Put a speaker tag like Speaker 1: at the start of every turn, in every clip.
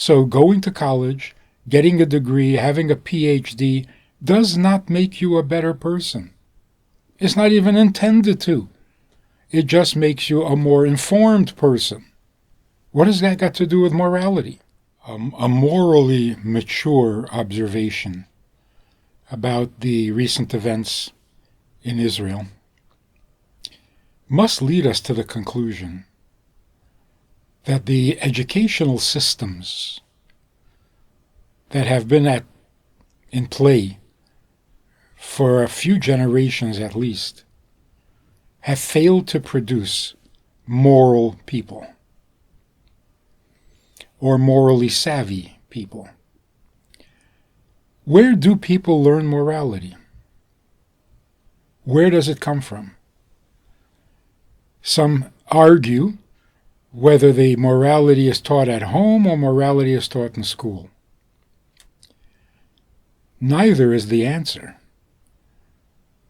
Speaker 1: So going to college, getting a degree, having a PhD does not make you a better person. It's not even intended to. It just makes you a more informed person. What has that got to do with morality? A morally mature observation about the recent events in Israel must lead us to the conclusion that the educational systems that have been in play for a few generations at least have failed to produce moral people or morally savvy people. Where do people learn morality? Where does it come from? Some argue whether the morality is taught at home or morality is taught in school. Neither is the answer.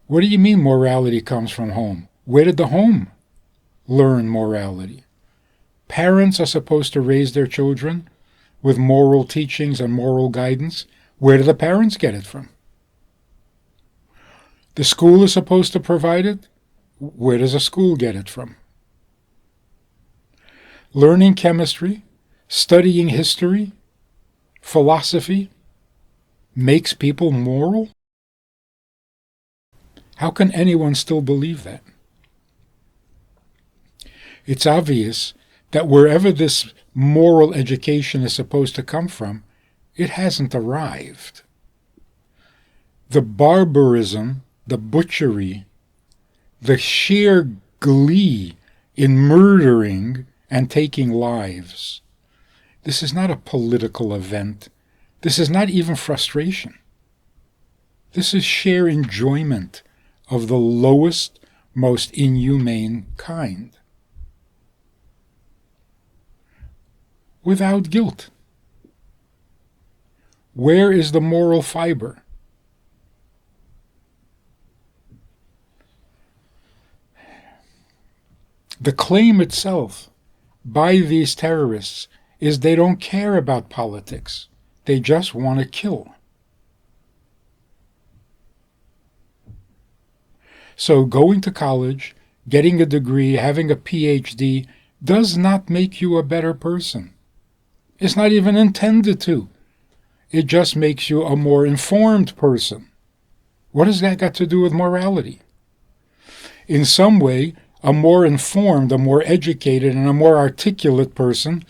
Speaker 1: What do you mean morality comes from home? Where did the home learn morality? Parents are supposed to raise their children with moral teachings and moral guidance. Where do the parents get it from? The school is supposed to provide it. Where does a school get it from? Learning chemistry, studying history, philosophy makes people moral? How can anyone still believe that? It's obvious that wherever this moral education is supposed to come from, it hasn't arrived. The barbarism, the butchery, the sheer glee in murdering and taking lives. This is not a political event. This is not even frustration. This is sheer enjoyment of the lowest, most inhumane kind. Without guilt. Where is the moral fiber? The claim itself by these terrorists is they don't care about politics. They just want to kill. So going to college, getting a degree, having a PhD does not make you a better person. It's not even intended to. It just makes you a more informed person. What has that got to do with morality? In some way, a more informed, a more educated, and a more articulate person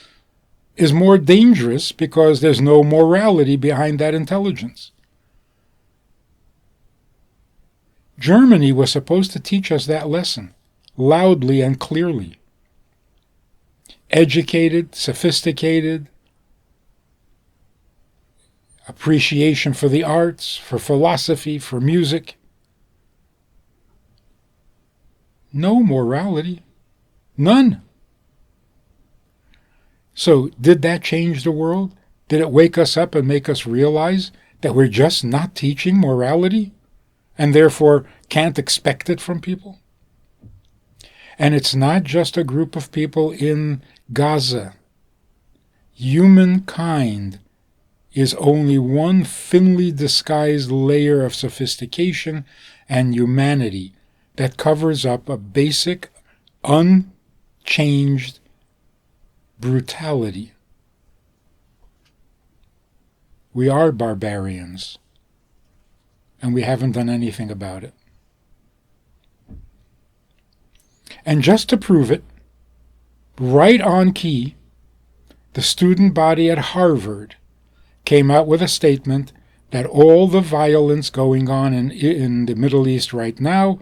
Speaker 1: is more dangerous because there's no morality behind that intelligence. Germany was supposed to teach us that lesson, loudly and clearly. Educated, sophisticated, appreciation for the arts, for philosophy, for music. No morality. None. So did that change the world? Did it wake us up and make us realize that we're just not teaching morality and therefore can't expect it from people? And it's not just a group of people in Gaza. Humankind is only one thinly disguised layer of sophistication and humanity that covers up a basic, unchanged brutality. We are barbarians, and we haven't done anything about it. And just to prove it, right on key, the student body at Harvard came out with a statement that all the violence going on in the Middle East right now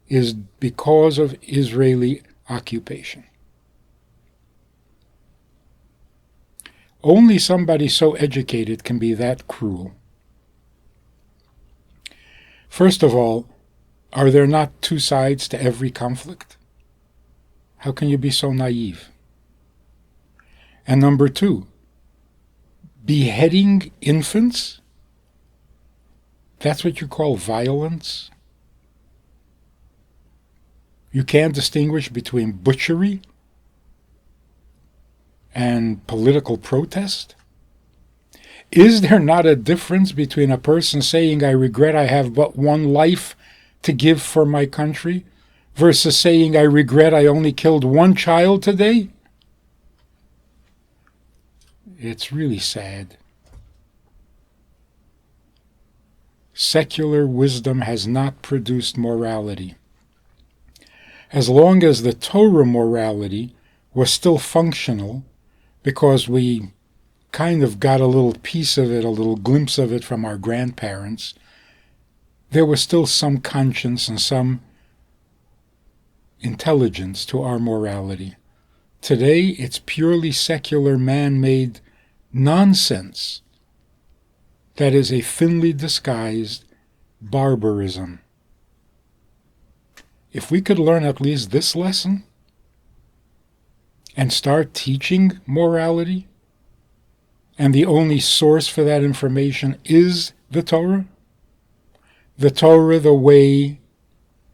Speaker 1: is because of Israeli occupation. Only somebody so educated can be that cruel. First of all, are there not two sides to every conflict? How can you be so naive? And number two, beheading infants? That's what you call violence? You can't distinguish between butchery and political protest? Is there not a difference between a person saying, I regret I have but one life to give for my country, versus saying, I regret I only killed one child today? It's really sad. Secular wisdom has not produced morality. As long as the Torah morality was still functional, because we kind of got a little piece of it, a little glimpse of it from our grandparents, there was still some conscience and some intelligence to our morality. Today, it's purely secular, man-made nonsense that is a thinly disguised barbarism. If we could learn at least this lesson and start teaching morality, and the only source for that information is the Torah the way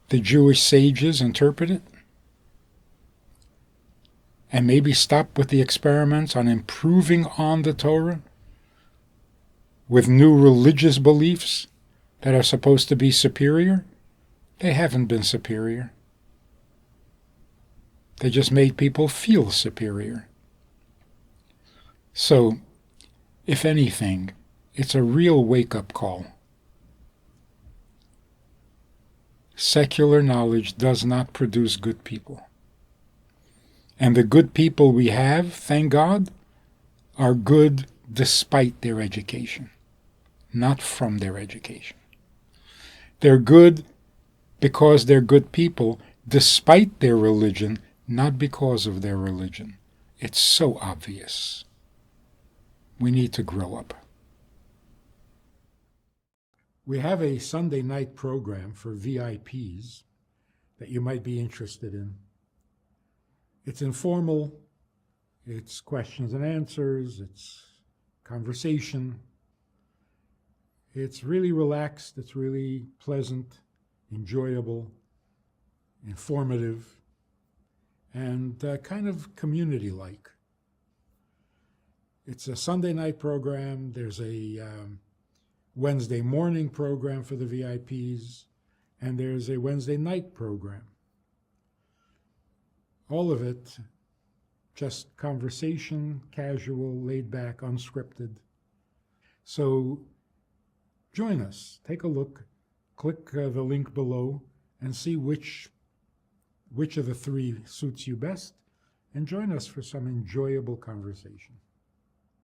Speaker 1: the Jewish sages interpret it, and maybe stop with the experiments on improving on the Torah with new religious beliefs that are supposed to be superior. They haven't been superior. They just made people feel superior. So, if anything, it's a real wake-up call. Secular knowledge does not produce good people. And the good people we have, thank God, are good despite their education, not from their education. They're good because they're good people despite their religion, not because of their religion. It's so obvious. We need to grow up. We have a Sunday night program for VIPs that you might be interested in. It's informal, it's questions and answers, it's conversation. It's really relaxed, it's really pleasant, enjoyable, informative, and kind of community-like. It's a Sunday night program. There's a Wednesday morning program for the VIPs, and there's a Wednesday night program. All of it just conversation, casual, laid back, unscripted. So join us. Take a look. Click the link below and see which of the three suits you best, and join us for some enjoyable conversation.